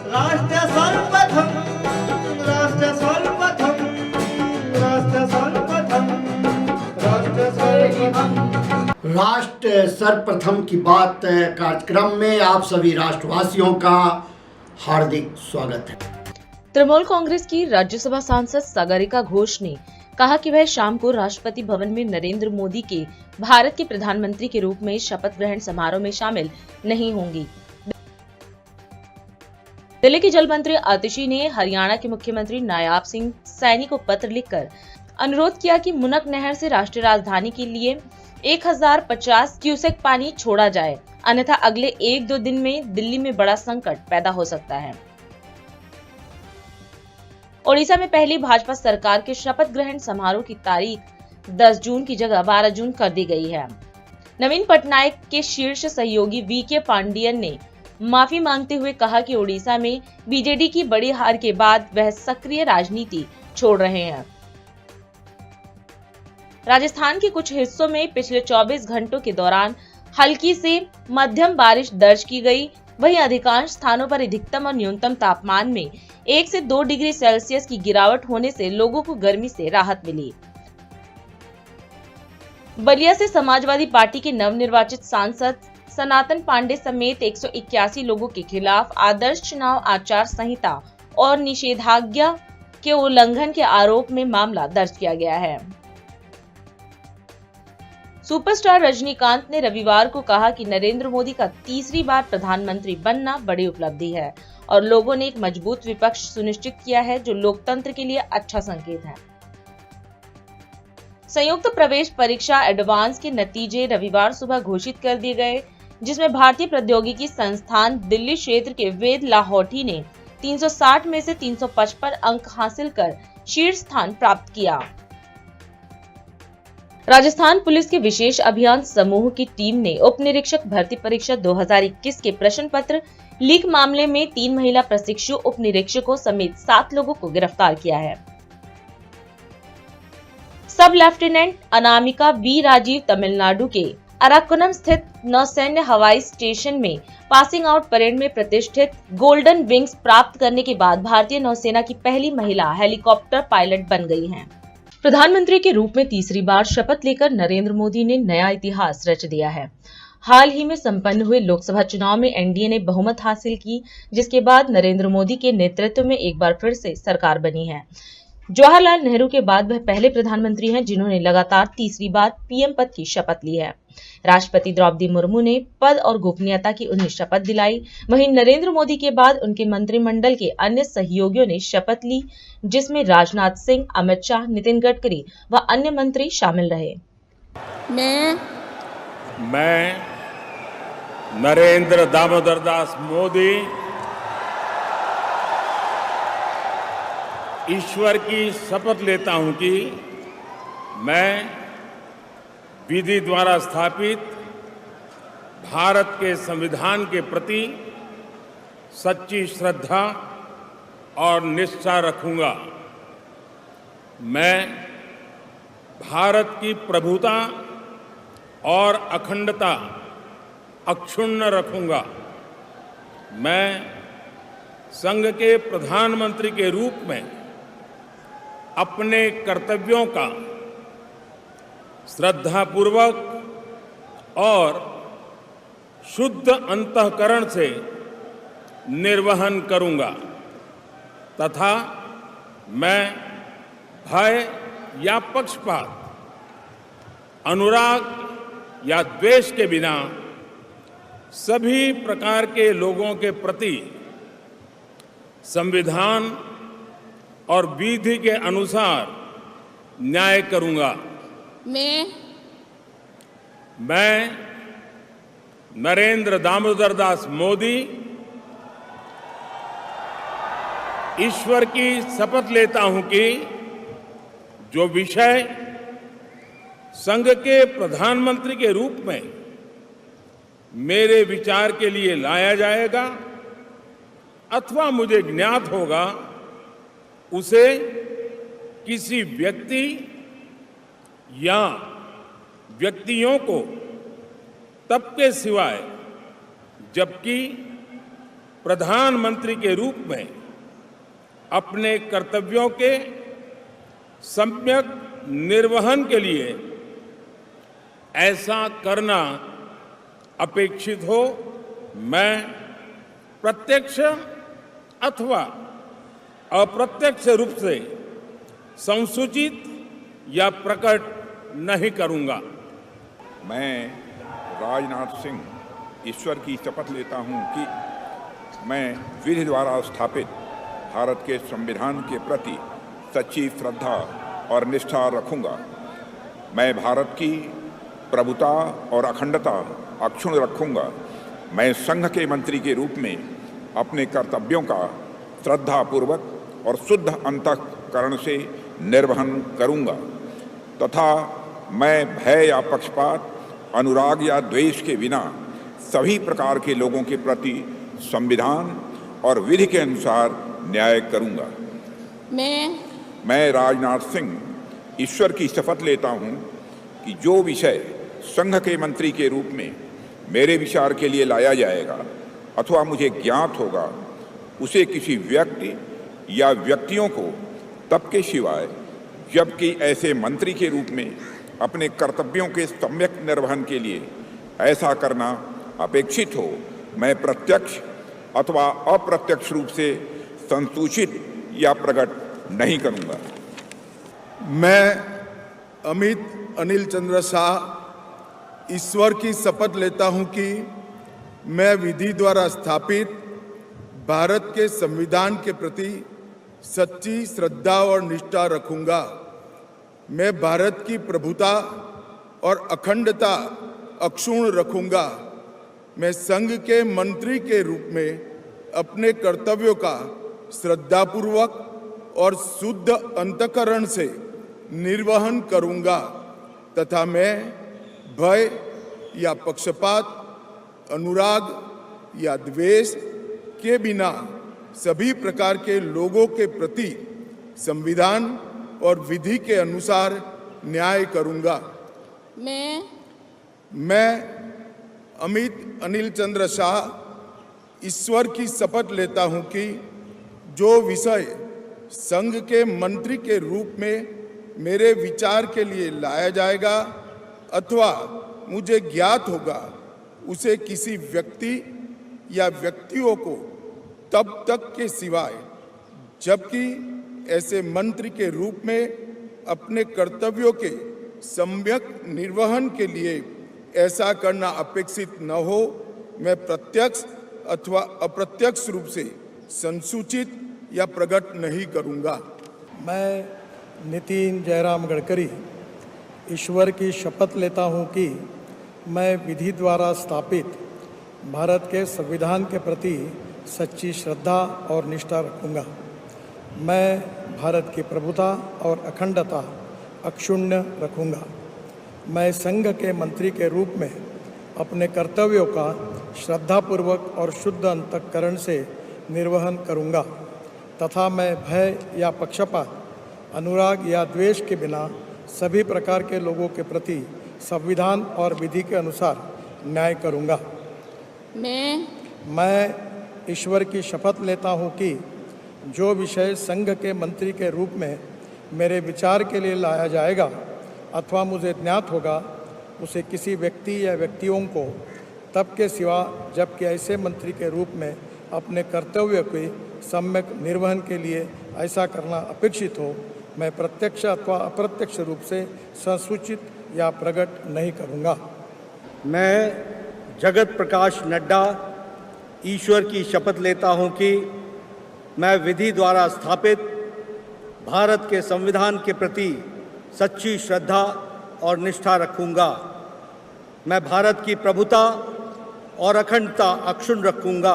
राष्ट्र सर्वप्रथम, राष्ट्र सर्वप्रथम, राष्ट्र सर्वप्रथम, राष्ट्र सर्वप्रथम। राष्ट्र सर्वप्रथम की बात कार्यक्रम में आप सभी राष्ट्रवासियों का हार्दिक स्वागत है। तृणमूल कांग्रेस की राज्यसभा सांसद सागरिका घोष ने कहा कि वह शाम को राष्ट्रपति भवन में नरेंद्र मोदी के भारत के प्रधानमंत्री के रूप में शपथ ग्रहण समारोह में शामिल नहीं होंगी। दिल्ली के जल मंत्री आतिशी ने हरियाणा के मुख्यमंत्री नायाब सिंह सैनी को पत्र लिखकर अनुरोध किया कि मुनक नहर से राष्ट्रीय राजधानी के लिए 1050 क्यूसेक पानी छोड़ा जाए, अन्यथा अगले 1-2 दिन में दिल्ली में बड़ा संकट पैदा हो सकता है। ओडिशा में पहली भाजपा सरकार के शपथ ग्रहण समारोह की तारीख 10 जून की जगह 12 जून कर दी गई है। नवीन पटनायक के शीर्ष सहयोगी वीके पांडियन ने माफी मांगते हुए कहा कि ओडिशा में बीजेडी की बड़ी हार के बाद वह सक्रिय राजनीति छोड़ रहे हैं। राजस्थान के कुछ हिस्सों में पिछले 24 घंटों के दौरान हल्की से मध्यम बारिश दर्ज की गई। वहीं अधिकांश स्थानों पर अधिकतम और न्यूनतम तापमान में 1 से 2 डिग्री सेल्सियस की गिरावट होने से लोगों को गर्मी से राहत मिली। बलिया से समाजवादी पार्टी के नवनिर्वाचित सांसद सनातन पांडे समेत 181 लोगों के खिलाफ आदर्श चुनाव आचार संहिता और निषेधाज्ञा के उल्लंघन के आरोप में मामला दर्ज किया गया है। सुपरस्टार रजनीकांत ने रविवार को कहा कि नरेंद्र मोदी का तीसरी बार प्रधानमंत्री बनना बड़ी उपलब्धि है और लोगों ने एक मजबूत विपक्ष सुनिश्चित किया है, जो लोकतंत्र के लिए अच्छा संकेत है। संयुक्त प्रवेश परीक्षा एडवांस के नतीजे रविवार सुबह घोषित कर दिए गए, जिसमें भारतीय प्रौद्योगिकी संस्थान दिल्ली क्षेत्र के वेद लाहौटी ने 360 में से 355 अंक हासिल कर शीर्ष स्थान प्राप्त किया। राजस्थान पुलिस के विशेष अभियान समूह की टीम ने उप निरीक्षक भर्ती परीक्षा 2021 के प्रश्न पत्र लीक मामले में 3 महिला प्रशिक्षु उप निरीक्षकों समेत 7 लोगों को गिरफ्तार किया है। सब लेफ्टिनेंट अनामिका बी राजीव तमिलनाडु के अराकुनम स्थित नौसैन्य हवाई स्टेशन में पासिंग आउट परेड में प्रतिष्ठित गोल्डन विंग्स प्राप्त करने के बाद भारतीय नौसेना की पहली महिला हेलीकॉप्टर पायलट बन गई हैं। प्रधानमंत्री के रूप में तीसरी बार शपथ लेकर नरेंद्र मोदी ने नया इतिहास रच दिया है। हाल ही में संपन्न हुए लोकसभा चुनाव में एनडीए ने बहुमत हासिल की, जिसके बाद नरेंद्र मोदी के नेतृत्व में एक बार फिर से सरकार बनी है। जवाहरलाल नेहरू के बाद वह पहले प्रधानमंत्री हैं जिन्होंने लगातार तीसरी बार पीएम पद की शपथ ली है। राष्ट्रपति द्रौपदी मुर्मू ने पद और गोपनीयता की उन्हें शपथ दिलाई। वहीं नरेंद्र मोदी के बाद उनके मंत्रिमंडल के अन्य सहयोगियों ने शपथ ली, जिसमें राजनाथ सिंह, अमित शाह, नितिन गडकरी व अन्य मंत्री शामिल रहे। मैं नरेंद्र दामोदर दास मोदी ईश्वर की शपथ लेता हूं कि मैं विधि द्वारा स्थापित भारत के संविधान के प्रति सच्ची श्रद्धा और निष्ठा रखूंगा। मैं भारत की प्रभुता और अखंडता अक्षुण्ण रखूंगा। मैं संघ के प्रधानमंत्री के रूप में अपने कर्तव्यों का श्रद्धापूर्वक और शुद्ध अंतःकरण से निर्वहन करूंगा तथा मैं भय या पक्षपात, अनुराग या द्वेष के बिना सभी प्रकार के लोगों के प्रति संविधान और विधि के अनुसार न्याय करूंगा। मैं नरेंद्र दामोदर दास मोदी ईश्वर की शपथ लेता हूं कि जो विषय संघ के प्रधानमंत्री के रूप में मेरे विचार के लिए लाया जाएगा अथवा मुझे ज्ञात होगा, उसे किसी व्यक्ति या व्यक्तियों को तब के सिवाय जबकि प्रधानमंत्री के रूप में अपने कर्तव्यों के सम्यक निर्वहन के लिए ऐसा करना अपेक्षित हो, मैं प्रत्यक्ष अथवा अप्रत्यक्ष रूप से संसूचित या प्रकट नहीं करूंगा। मैं राजनाथ सिंह ईश्वर की शपथ लेता हूं कि मैं विधि द्वारा स्थापित भारत के संविधान के प्रति सच्ची श्रद्धा और निष्ठा रखूंगा। मैं भारत की प्रभुता और अखंडता अक्षुण्ण रखूंगा। मैं संघ के मंत्री के रूप में अपने कर्तव्यों का श्रद्धापूर्वक और शुद्ध अंतःकरण से निर्वहन करूंगा तथा मैं भय या पक्षपात, अनुराग या द्वेष के बिना सभी प्रकार के लोगों के प्रति संविधान और विधि के अनुसार न्याय करूंगा। मैं राजनाथ सिंह ईश्वर की शपथ लेता हूं कि जो विषय संघ के मंत्री के रूप में मेरे विचार के लिए लाया जाएगा अथवा मुझे ज्ञात होगा, उसे किसी व्यक्ति या व्यक्तियों को तब के सिवाय जबकि ऐसे मंत्री के रूप में अपने कर्तव्यों के सम्यक निर्वहन के लिए ऐसा करना अपेक्षित हो, मैं प्रत्यक्ष अथवा अप्रत्यक्ष रूप से संसूचित या प्रकट नहीं करूंगा। मैं अमित अनिल चंद्र शाह ईश्वर की शपथ लेता हूं कि मैं विधि द्वारा स्थापित भारत के संविधान के प्रति सच्ची श्रद्धा और निष्ठा रखूंगा। मैं भारत की प्रभुता और अखंडता अक्षुण्ण रखूंगा। मैं संघ के मंत्री के रूप में अपने कर्तव्यों का श्रद्धापूर्वक और शुद्ध अंतःकरण से निर्वहन करूंगा तथा मैं भय या पक्षपात, अनुराग या द्वेष के बिना सभी प्रकार के लोगों के प्रति संविधान और विधि के अनुसार न्याय करूंगा। मैं अमित अनिल चंद्र शाह ईश्वर की शपथ लेता हूं कि जो विषय संघ के मंत्री के रूप में मेरे विचार के लिए लाया जाएगा अथवा मुझे ज्ञात होगा, उसे किसी व्यक्ति या व्यक्तियों को तब तक के सिवाय जबकि ऐसे मंत्री के रूप में अपने कर्तव्यों के सम्यक निर्वहन के लिए ऐसा करना अपेक्षित न हो, मैं प्रत्यक्ष अथवा अप्रत्यक्ष रूप से संसूचित या प्रकट नहीं करूंगा। मैं नितिन जयराम गडकरी ईश्वर की शपथ लेता हूं कि मैं विधि द्वारा स्थापित भारत के संविधान के प्रति सच्ची श्रद्धा और निष्ठा रखूंगा। मैं भारत की प्रभुता और अखंडता अक्षुण्ण रखूंगा। मैं संघ के मंत्री के रूप में अपने कर्तव्यों का श्रद्धापूर्वक और शुद्ध अंतःकरण से निर्वहन करूंगा तथा मैं भय या पक्षपात, अनुराग या द्वेष के बिना सभी प्रकार के लोगों के प्रति संविधान और विधि के अनुसार न्याय करूंगा। मैं ईश्वर की शपथ लेता हूं कि जो विषय संघ के मंत्री के रूप में मेरे विचार के लिए लाया जाएगा अथवा मुझे ज्ञात होगा, उसे किसी व्यक्ति या व्यक्तियों को तब के सिवा जबकि ऐसे मंत्री के रूप में अपने कर्तव्य के सम्यक निर्वहन के लिए ऐसा करना अपेक्षित हो, मैं प्रत्यक्ष अथवा अप्रत्यक्ष रूप से संसूचित या प्रकट नहीं करूंगा। मैं जगत प्रकाश नड्डा ईश्वर की शपथ लेता हूं कि मैं विधि द्वारा स्थापित भारत के संविधान के प्रति सच्ची श्रद्धा और निष्ठा रखूंगा। मैं भारत की प्रभुता और अखंडता अक्षुण्ण रखूंगा।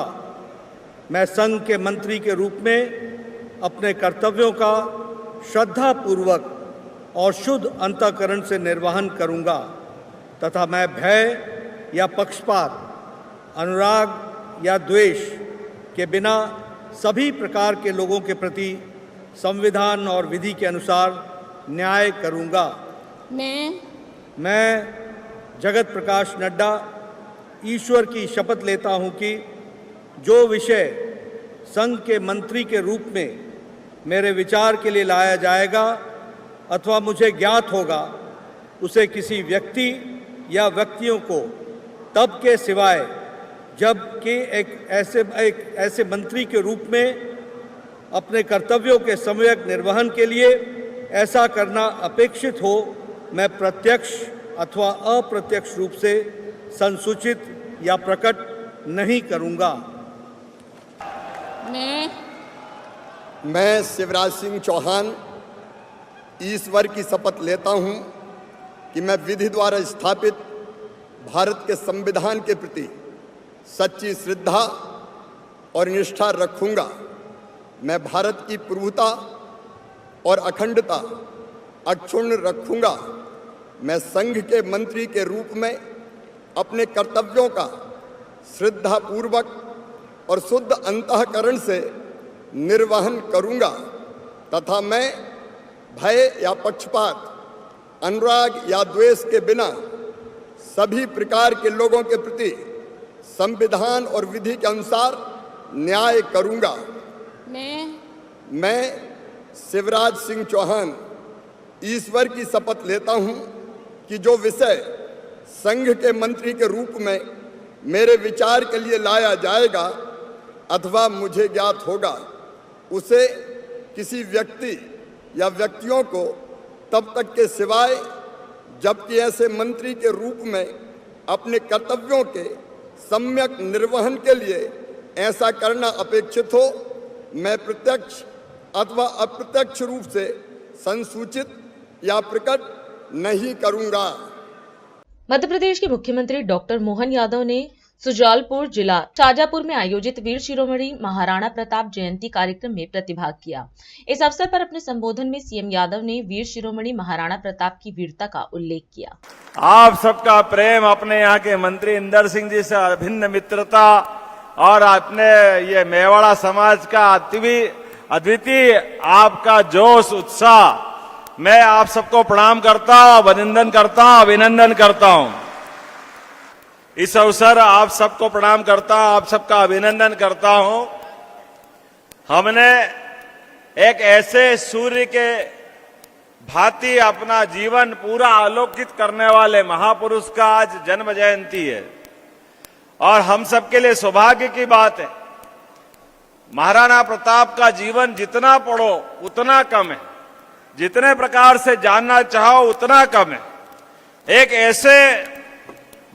मैं संघ के मंत्री के रूप में अपने कर्तव्यों का श्रद्धापूर्वक और शुद्ध अंतःकरण से निर्वहन करूंगा तथा मैं भय या पक्षपात, अनुराग या द्वेष के बिना सभी प्रकार के लोगों के प्रति संविधान और विधि के अनुसार न्याय करूंगा। मैं जगत प्रकाश नड्डा ईश्वर की शपथ लेता हूं कि जो विषय संघ के मंत्री के रूप में मेरे विचार के लिए लाया जाएगा अथवा मुझे ज्ञात होगा, उसे किसी व्यक्ति या व्यक्तियों को तब के सिवाय जबकि एक ऐसे मंत्री के रूप में अपने कर्तव्यों के सम्यक निर्वहन के लिए ऐसा करना अपेक्षित हो, मैं प्रत्यक्ष अथवा अप्रत्यक्ष रूप से संसूचित या प्रकट नहीं करूंगा। मैं शिवराज सिंह चौहान ईश्वर की शपथ लेता हूं कि मैं विधि द्वारा स्थापित भारत के संविधान के प्रति सच्ची श्रद्धा और निष्ठा रखूंगा। मैं भारत की प्रभुता और अखंडता अक्षुण्ण रखूंगा। मैं संघ के मंत्री के रूप में अपने कर्तव्यों का श्रद्धापूर्वक और शुद्ध अंतःकरण से निर्वहन करूंगा तथा मैं भय या पक्षपात, अनुराग या द्वेष के बिना सभी प्रकार के लोगों के प्रति संविधान और विधि के अनुसार न्याय करूंगा। मैं शिवराज सिंह चौहान ईश्वर की शपथ लेता हूं कि जो विषय संघ के मंत्री के रूप में मेरे विचार के लिए लाया जाएगा अथवा मुझे ज्ञात होगा, उसे किसी व्यक्ति या व्यक्तियों को तब तक के सिवाय जबकि ऐसे मंत्री के रूप में अपने कर्तव्यों के सम्यक निर्वहन के लिए ऐसा करना अपेक्षित हो, मैं प्रत्यक्ष अथवा अप्रत्यक्ष रूप से संसूचित या प्रकट नहीं करूंगा। मध्य प्रदेश के मुख्यमंत्री डॉक्टर मोहन यादव ने सुजालपुर जिला शाजापुर में आयोजित वीर शिरोमणि महाराणा प्रताप जयंती कार्यक्रम में प्रतिभाग किया। इस अवसर पर अपने संबोधन में सीएम यादव ने वीर शिरोमणि महाराणा प्रताप की वीरता का उल्लेख किया। आप सबका प्रेम, अपने यहाँ के मंत्री इंदर सिंह जी से अभिन्न मित्रता और अपने ये मेवाड़ा समाज का अद्वितीय आपका जोश उत्साह, मैं आप सबको प्रणाम करता हूं, अभिनंदन करता हूं। इस अवसर आप सबको प्रणाम करता हूं, आप सबका अभिनंदन करता हूं। हमने एक ऐसे सूर्य के भांति अपना जीवन पूरा आलोकित करने वाले महापुरुष का आज जन्म जयंती है और हम सबके लिए सौभाग्य की बात है। महाराणा प्रताप का जीवन जितना पढ़ो उतना कम है, जितने प्रकार से जानना चाहो उतना कम है। एक ऐसे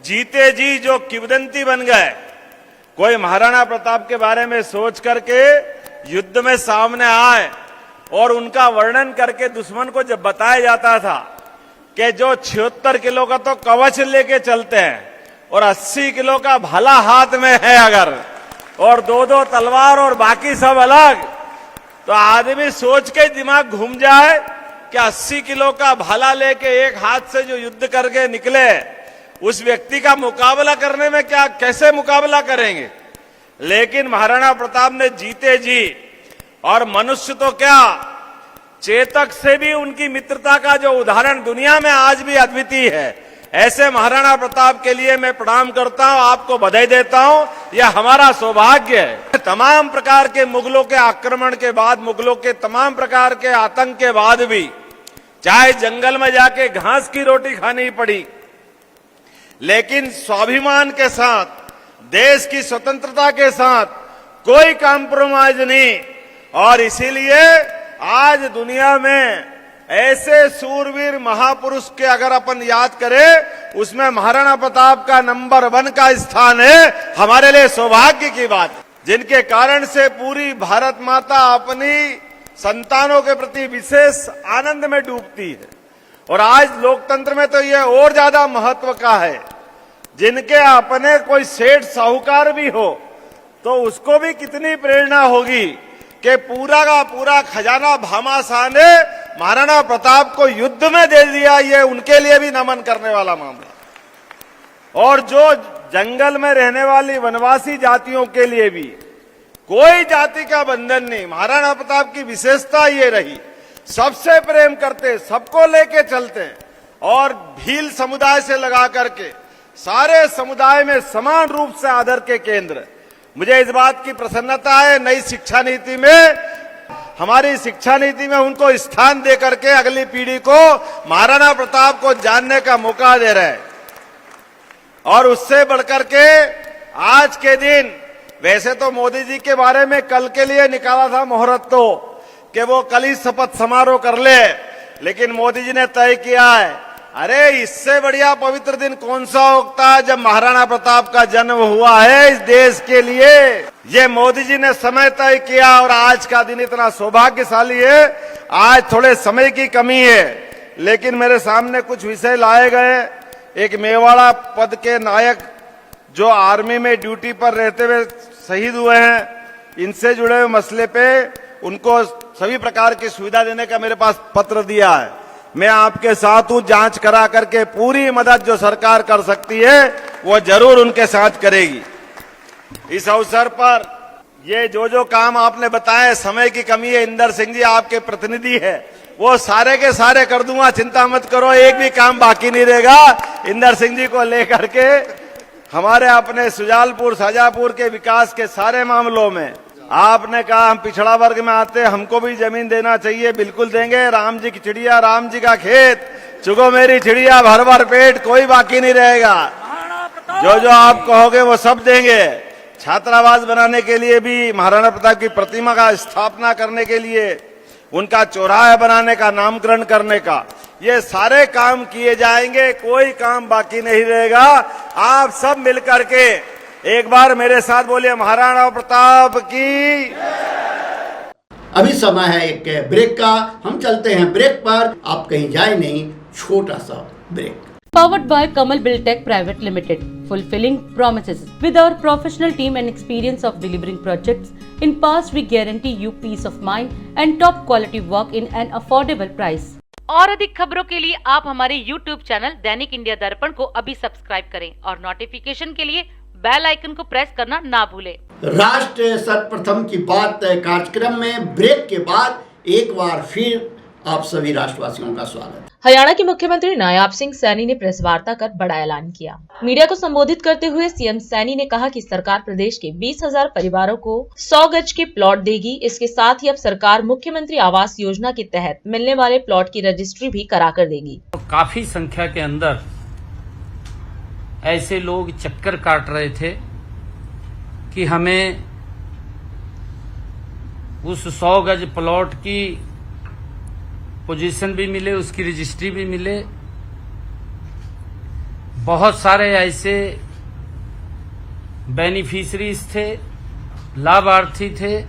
जीते जी जो किंवदंती बन गए, कोई महाराणा प्रताप के बारे में सोच करके युद्ध में सामने आए और उनका वर्णन करके दुश्मन को जब बताया जाता था कि जो 76 किलो का तो कवच लेके चलते हैं और 80 किलो का भाला हाथ में है अगर, और 2-2 तलवार और बाकी सब अलग, तो आदमी सोच के दिमाग घूम जाए कि 80 किलो का भाला लेके एक हाथ से जो युद्ध करके निकले, उस व्यक्ति का मुकाबला करने में कैसे मुकाबला करेंगे। लेकिन महाराणा प्रताप ने जीते जी, और मनुष्य तो क्या चेतक से भी उनकी मित्रता का जो उदाहरण दुनिया में आज भी अद्वितीय है, ऐसे महाराणा प्रताप के लिए मैं प्रणाम करता हूं, आपको बधाई देता हूं। यह हमारा सौभाग्य है। तमाम प्रकार के मुगलों के आक्रमण के बाद, मुगलों के तमाम प्रकार के आतंक के बाद भी, चाहे जंगल में जाके घास की रोटी खानी पड़ी, लेकिन स्वाभिमान के साथ, देश की स्वतंत्रता के साथ कोई कॉम्प्रोमाइज नहीं। और इसीलिए आज दुनिया में ऐसे सूरवीर महापुरुष के अगर अपन याद करें, उसमें महाराणा प्रताप का नंबर 1 का स्थान है। हमारे लिए सौभाग्य की बात है, जिनके कारण से पूरी भारत माता अपनी संतानों के प्रति विशेष आनंद में डूबती है। और आज लोकतंत्र में तो यह और ज्यादा महत्व का है, जिनके अपने कोई सेठ साहूकार भी हो तो उसको भी कितनी प्रेरणा होगी कि पूरा का पूरा खजाना भामाशाह ने महाराणा प्रताप को युद्ध में दे दिया। ये उनके लिए भी नमन करने वाला मामला। और जो जंगल में रहने वाली वनवासी जातियों के लिए भी कोई जाति का बंधन नहीं। महाराणा प्रताप की विशेषता ये रही, सबसे प्रेम करते, सबको लेके चलते, और भील समुदाय से लगा करके सारे समुदाय में समान रूप से आदर के केंद्र। मुझे इस बात की प्रसन्नता है, नई शिक्षा नीति में, हमारी शिक्षा नीति में उनको स्थान दे करके अगली पीढ़ी को महाराणा प्रताप को जानने का मौका दे रहे हैं। और उससे बढ़कर के आज के दिन, वैसे तो मोदी जी के बारे में कल के लिए निकाला था मुहूर्त तो कि वो कल ही शपथ समारोह कर ले, लेकिन मोदी जी ने तय किया है, अरे इससे बढ़िया पवित्र दिन कौन सा होता है जब महाराणा प्रताप का जन्म हुआ है इस देश के लिए। ये मोदी जी ने समय तय किया और आज का दिन इतना सौभाग्यशाली है। आज थोड़े समय की कमी है, लेकिन मेरे सामने कुछ विषय लाए गए। एक मेवाड़ा पद के नायक जो आर्मी में ड्यूटी पर रहते हुए शहीद हुए हैं, इनसे जुड़े हुए मसले पे उनको सभी प्रकार की सुविधा देने का मेरे पास पत्र दिया है। मैं आपके साथ हूं, जांच करा करके पूरी मदद जो सरकार कर सकती है वो जरूर उनके साथ करेगी। इस अवसर पर ये जो काम आपने बताए, समय की कमी है, इंदर सिंह जी आपके प्रतिनिधि है, वो सारे के सारे कर दूंगा, चिंता मत करो, एक भी काम बाकी नहीं रहेगा। इंदर सिंह जी को लेकर के हमारे अपने सुजालपुर शाजापुर के विकास के सारे मामलों में आपने कहा हम पिछड़ा वर्ग में आते, हमको भी जमीन देना चाहिए, बिल्कुल देंगे। राम जी की चिड़िया, राम जी का खेत, चुगो मेरी चिड़िया भर भर पेट, कोई बाकी नहीं रहेगा। जो आप कहोगे वो सब देंगे। छात्रावास बनाने के लिए भी, महाराणा प्रताप की प्रतिमा का स्थापना करने के लिए, उनका चौराहा बनाने का, नामकरण करने का, ये सारे काम किए जाएंगे, कोई काम बाकी नहीं रहेगा। आप सब मिलकर के एक बार मेरे साथ बोलिए, महाराणा प्रताप की। अभी समय है एक ब्रेक का, हम चलते हैं ब्रेक पर, आप कहीं जाए नहीं, छोटा सा break. Powered by Kamal Buildtech Private Limited, fulfilling promises. With our professional team and experience of delivering projects, in past we guarantee you peace of mind and top quality work in an affordable price. और अधिक खबरों के लिए आप हमारे YouTube channel दैनिक India दर्पण को अभी सब्सक्राइब करें और नोटिफिकेशन के लिए बेल आइकन को प्रेस करना ना भूलें। राष्ट्र सर्वप्रथम की बात कार्यक्रम में ब्रेक के बाद एक बार फिर आप सभी राष्ट्रवासियों का स्वागत। हरियाणा के मुख्यमंत्री नायाब सिंह सैनी ने प्रेस वार्ता कर बड़ा ऐलान किया। मीडिया को संबोधित करते हुए सीएम सैनी ने कहा कि सरकार प्रदेश के 20,000 परिवारों को 100 गज के प्लॉट देगी। इसके साथ ही अब सरकार मुख्यमंत्री आवास योजना के तहत मिलने वाले प्लॉट की रजिस्ट्री भी करा कर देगी। काफी संख्या के अंदर ऐसे लोग चक्कर काट रहे थे कि हमें उस 100 गज प्लॉट की पोजीशन भी मिले, उसकी रजिस्ट्री भी मिले। बहुत सारे ऐसे बेनिफिशरीज थे, लाभार्थी थे,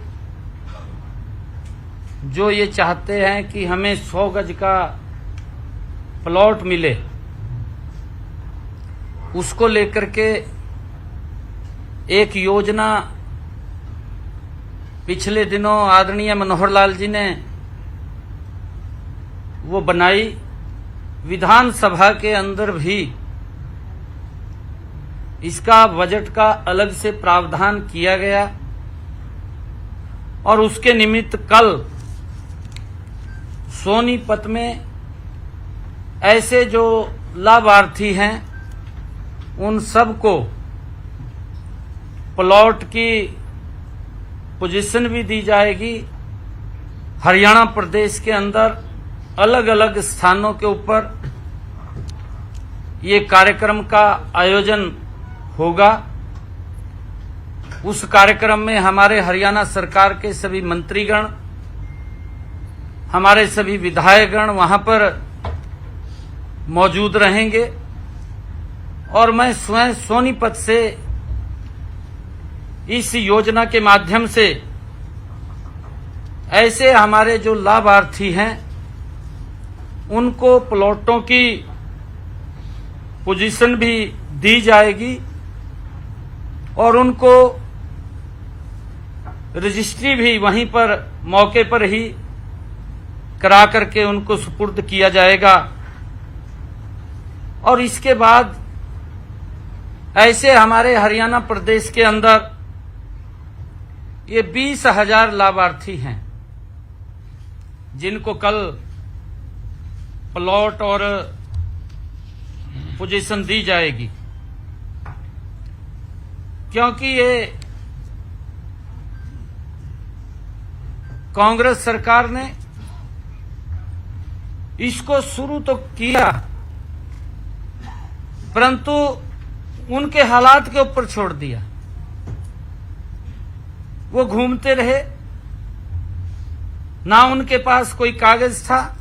जो ये चाहते हैं कि हमें 100 गज का प्लॉट मिले। उसको लेकर के एक योजना पिछले दिनों आदरणीय मनोहर लाल जी ने वो बनाई। विधानसभा के अंदर भी इसका बजट का अलग से प्रावधान किया गया और उसके निमित्त कल सोनीपत में ऐसे जो लाभार्थी हैं उन सबको प्लॉट की पोजीशन भी दी जाएगी। हरियाणा प्रदेश के अंदर अलग अलग स्थानों के ऊपर ये कार्यक्रम का आयोजन होगा। उस कार्यक्रम में हमारे हरियाणा सरकार के सभी मंत्रीगण, हमारे सभी विधायकगण वहां पर मौजूद रहेंगे और मैं स्वयं सोनीपत से इस योजना के माध्यम से ऐसे हमारे जो लाभार्थी हैं उनको प्लॉटों की पोजीशन भी दी जाएगी और उनको रजिस्ट्री भी वहीं पर मौके पर ही करा करके उनको सुपुर्द किया जाएगा। और इसके बाद ऐसे हमारे हरियाणा प्रदेश के अंदर ये 20,000 लाभार्थी हैं जिनको कल प्लॉट और पोजीशन दी जाएगी, क्योंकि ये कांग्रेस सरकार ने इसको शुरू तो किया, परंतु उनके हालात के ऊपर छोड़ दिया। वो घूमते रहे, ना उनके पास कोई कागज था,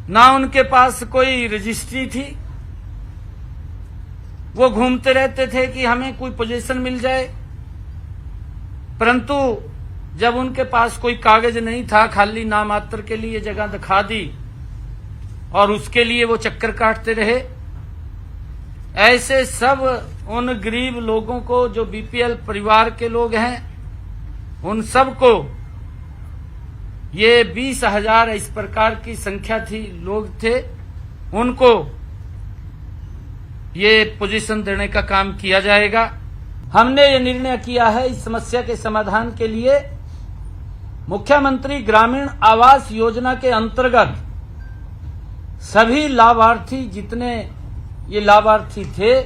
ना उनके पास कोई रजिस्ट्री थी। वो घूमते रहते थे कि हमें कोई पोजीशन मिल जाए, परंतु जब उनके पास कोई कागज नहीं था, खाली नामात्र के लिए जगह दिखा दी और उसके लिए वो चक्कर काटते रहे। ऐसे सब उन गरीब लोगों को, जो बीपीएल परिवार के लोग हैं, उन सब को ये 20,000 इस प्रकार की संख्या थी, लोग थे, उनको ये पोजीशन देने का काम किया जाएगा। हमने ये निर्णय किया है इस समस्या के समाधान के लिए मुख्यमंत्री ग्रामीण आवास योजना के अंतर्गत सभी लाभार्थी, जितने ये लाभार्थी थे,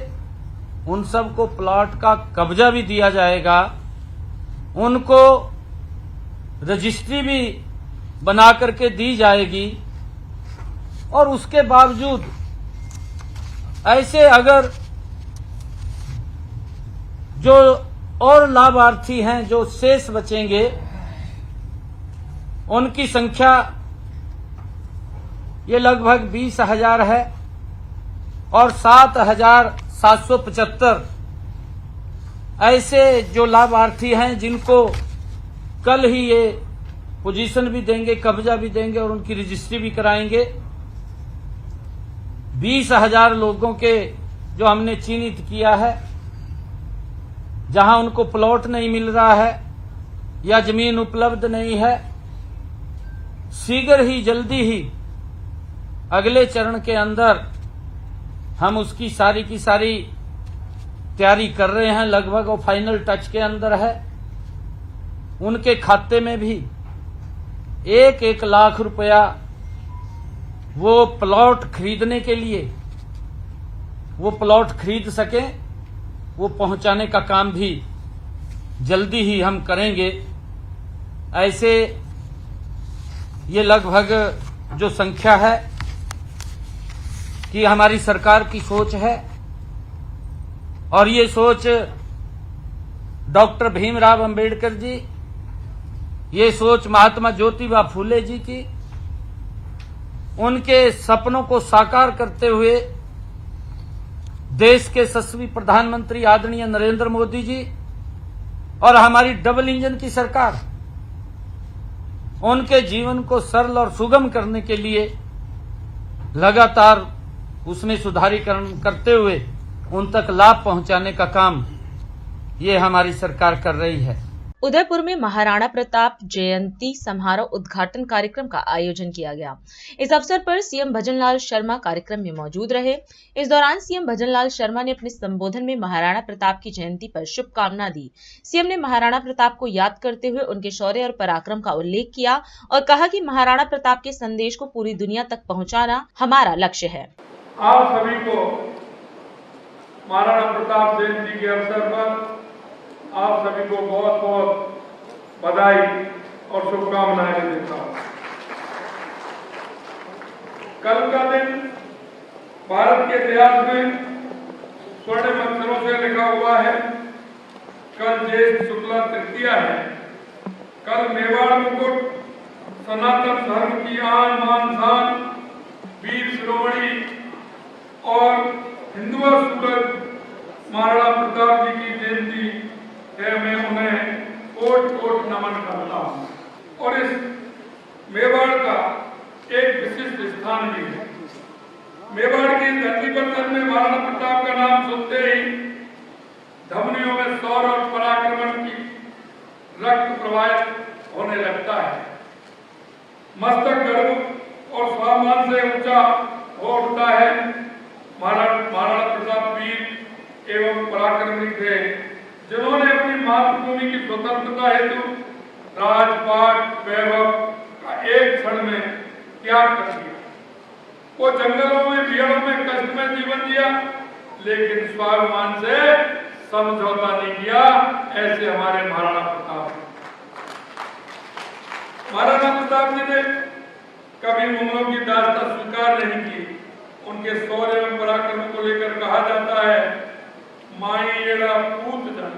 उन सबको प्लॉट का कब्जा भी दिया जाएगा, उनको रजिस्ट्री भी बना करके दी जाएगी। और उसके बावजूद ऐसे अगर जो और लाभार्थी हैं जो शेष बचेंगे, उनकी संख्या ये लगभग 20,000 है और 7,775 ऐसे जो लाभार्थी हैं जिनको कल ही ये पोजीशन भी देंगे, कब्जा भी देंगे और उनकी रजिस्ट्री भी कराएंगे। 20,000 लोगों के जो हमने चिन्हित किया है, जहां उनको प्लॉट नहीं मिल रहा है या जमीन उपलब्ध नहीं है, शीघ्र ही, जल्दी ही अगले चरण के अंदर हम उसकी सारी की सारी तैयारी कर रहे हैं, लगभग वो फाइनल टच के अंदर है। उनके खाते में भी 1-1 लाख रुपया वो प्लॉट खरीदने के लिए, वो प्लॉट खरीद सकें, वो पहुंचाने का काम भी जल्दी ही हम करेंगे। ऐसे ये लगभग जो संख्या है कि हमारी सरकार की सोच है, और ये सोच डॉक्टर भीमराव अंबेडकर जी, ये सोच महात्मा ज्योतिबा फूले जी की, उनके सपनों को साकार करते हुए देश के यशस्वी प्रधानमंत्री आदरणीय नरेंद्र मोदी जी और हमारी डबल इंजन की सरकार, उनके जीवन को सरल और सुगम करने के लिए लगातार उसमें सुधारीकरण करते हुए उन तक लाभ पहुंचाने का काम ये हमारी सरकार कर रही है। उदयपुर में महाराणा प्रताप जयंती समारोह उद्घाटन कार्यक्रम का आयोजन किया गया। इस अवसर पर सीएम भजनलाल शर्मा कार्यक्रम में मौजूद रहे। इस दौरान सीएम भजनलाल शर्मा ने अपने संबोधन में महाराणा प्रताप की जयंती पर शुभकामना दी। सीएम ने महाराणा प्रताप को याद करते हुए उनके शौर्य और पराक्रम का उल्लेख किया और कहा कि महाराणा प्रताप के संदेश को पूरी दुनिया तक पहुँचाना हमारा लक्ष्य है। आप सभी को महाराणा प्रताप जयंती के अवसर पर आप सभी को बहुत बहुत बधाई और शुभकामनाएं देता हूं। कल का दिन भारत के इतिहास में स्वर्णिम अक्षरों से लिखा हुआ है। कल ज्येष्ठ शुक्ला तृतीया है। कल मेवाड़ मुकुट, सनातन धर्म की आन मान शान, वीर शिरोमणि और हिंदुआ सूरज महाराणा प्रताप जी की जयंती है। मैं उन्हें कोट कोट नमन करता हूं। और इस मेवाड़ का एक विशिष्ट स्थान भी है। मेवाड़ की धरती पर जन्मे महाराणा प्रताप का नाम सुनते ही धमनियों में शौर्य और पराक्रमण की रक्त प्रवाहित होने लगता है। मस्तक गर्व और स्वाभिमान से ऊंचा हो उठता है। महाराणा प्रताप वीर एवं पराक्रमी थे, जिन्होंने अपनी मातृभूमि की स्वतंत्रता हेतु राजपाट वैभव का एक क्षण में त्याग कर दिया। वो जंगलों में, भीड़ों में, कष्ट में जीवन जिया, लेकिन स्वाभिमान से समझौता नहीं किया। ऐसे हमारे महाराणा प्रताप। महाराणा प्रताप जी ने कभी मुगलों की दास्तां स्वीकार नहीं की। उनके शौर्य एवं पराक्रम को लेकर कहा जाता है, माई एड़ा पूत जन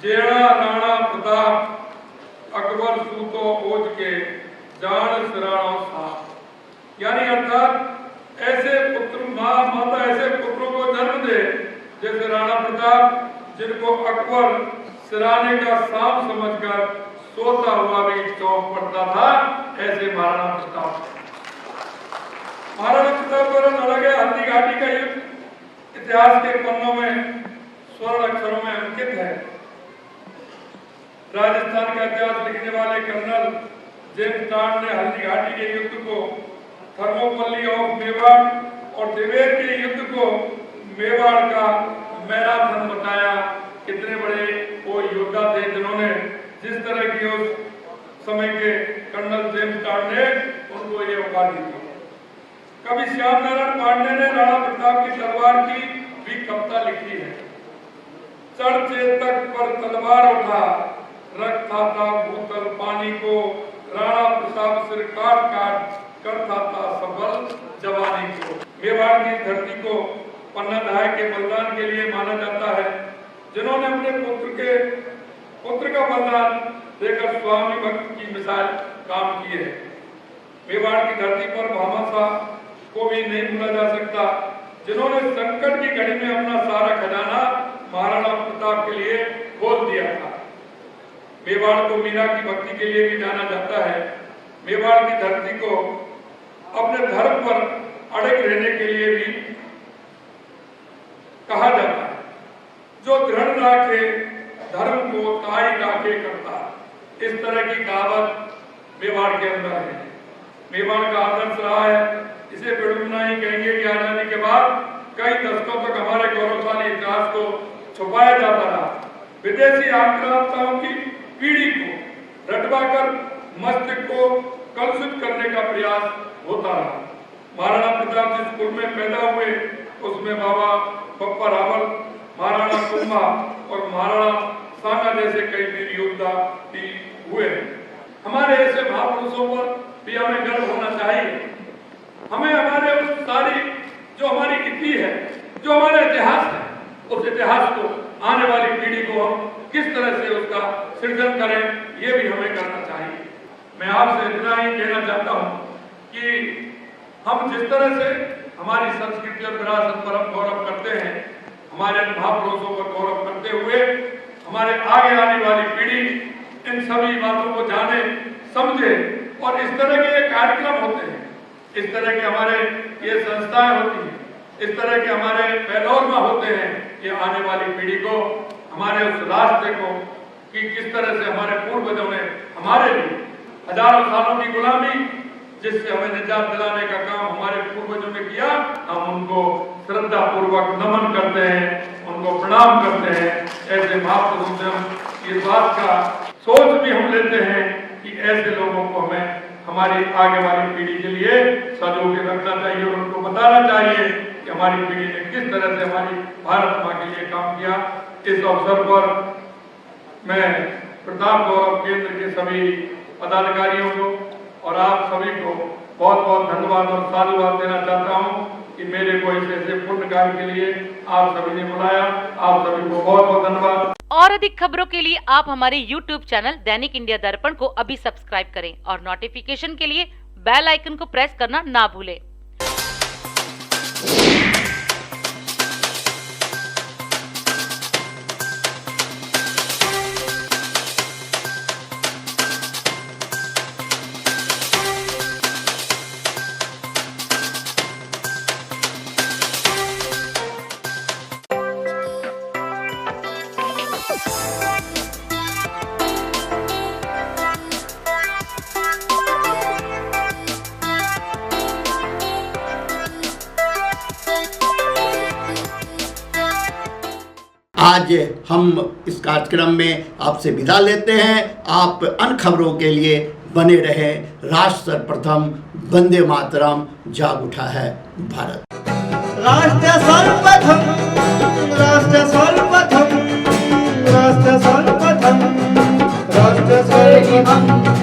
जेड़ा राणा प्रताप अकबर सूतो ओज के जान सिराणो सा। यानी अर्थात ऐसे पुत्र माता ऐसे पुत्रों को जन्म दे जैसे राणा प्रताप, जिनको अकबर सिराने का सांप समझकर सोता हुआ भी चौंक पड़ता था, ऐसे महाराणा प्रताप। महाराणा प्रताप द्वारा लड़ा गया हल्दी घाटी का युद्ध इतिहास के पन्नों में स्वर्ण अक्षरों में अंकित है। राजस्थान का इतिहास लिखने वाले कर्नल जेम्स टॉड ने हल्दी घाटी के युद्ध को थर्मोपल्ली ऑफ मेवाड़ और देवेर के युद्ध को मेवाड़ का मैराथन बताया। कितने बड़े वो योद्धा थे जिन्होंने जिस तरह की उस समय के कर्नल जेम्स टॉड ने उनको ये उपाधि दी। कवि श्याम नारायण पांडे ने राणा प्रताप की तलवार की भी कविता लिखी है। चढ़ चेतक पर तलवार उठा, रखता था भूतल पानी को, राणा प्रताप सिर काट काट करता था सबल जवानी को। मेवाड़ की धरती को पन्ना दहाई के बलिदान के लिए माना जाता है, जिन्होंने अपने पुत्र का बलिदान देकर स्वामी भक्त की मिसाल काम की है। मेवाड़ की धरती पर भामाशाह को भी नहीं भूला जा सकता, जिन्होंने संकट की घड़ी में अपना सारा खजाना महाराणा प्रताप के लिए खोल दिया था। मेवाड़ को मीरा की भक्ति के लिए भी जाना जाता है। मेवाड़ की धरती को अपने धर्म पर अड़ग रहने के लिए भी कहा जाता है। जो दृढ़ राखे धर्म को ताई राखे करता, इस तरह की कहावत मेवाड़ के अंदर है। मेवाड़ का आदर्श रहा है। इसे विडंबना ही कहेंगे कि आजादी के बाद कई दशकों तक हमारे गौरवशाली इतिहास को छुपाया जाता रहा। विदेशी आक्रांताओं की पीढ़ी को रटवाकर मस्तिष्क को कलुषित करने का प्रयास होता रहा। महाराणा प्रताप जिस कुल में पैदा हुए उसमें बाबा बप्पा रावल, महाराणा कुंभा और महाराणा सांगा जैसे कई वीर योद्धा भी हुए। हमारे ऐसे महापुरुषों पर भी हमें गर्व होना चाहिए। हमें हमारे उस सारी जो हमारी इति है, जो हमारा इतिहास है, उस इतिहास को आने वाली पीढ़ी को हम किस तरह से उसका सृजन करें, ये भी हमें करना चाहिए। मैं आपसे इतना ही कहना चाहता हूँ कि हम जिस तरह से हमारी संस्कृति और विरासत पर हम गौरव करते हैं, हमारे महापुरुषों पर गौरव करते हुए हमारे आगे आने वाली पीढ़ी इन सभी बातों को जाने, समझे और इस तरह के ये कार्यक्रम होते हैं, इस तरह के हमारे ये संस्थाएं होती हैं, इस तरह के हमारे पहलौरमा होते हैं, ये आने वाली पीढ़ी को हमारे उस रास्ते को कि किस तरह से हमारे पूर्वजों ने हमारे लिए हजारों सालों की गुलामी जिससे हमें निजात दिलाने का काम हमारे पूर्वजों ने किया, हम उनको श्रद्धा पूर्वक नमन करते हैं, उनको प्रणाम करते हैं। ऐसे महापुरुषों से हम इस बात का सोच भी हम लेते हैं कि ऐसे लोगों को हमें हमारी आगे वाली पीढ़ी के लिए सजो के रखना चाहिए और उनको बताना चाहिए कि हमारी पीढ़ी ने किस तरह से हमारी भारत माँ के लिए काम किया। इस अवसर पर मैं प्रताप गौरव केंद्र के सभी पदाधिकारियों को और आप सभी को बहुत बहुत धन्यवाद और साधुवाद देना चाहता हूं कि मेरे को इस ऐसे पुण्य कार्य के लिए आप सभी ने बुलाया। आप सभी को बहुत बहुत धन्यवाद। और अधिक खबरों के लिए आप हमारे YouTube चैनल दैनिक इंडिया दर्पण को अभी सब्सक्राइब करें और नोटिफिकेशन के लिए बेल आइकन को प्रेस करना ना भूलें। आज हम इस कार्यक्रम में आपसे विदा लेते हैं। आप अन्य खबरों के लिए बने रहे। राष्ट्र सर्वप्रथम, वंदे मातरम, जाग उठा है भारत। राष्ट्र सर्वप्रथम, राष्ट्र सर्वप्रथम, राष्ट्र सर्वप्रथम, राष्ट्र सर्वप्रथम।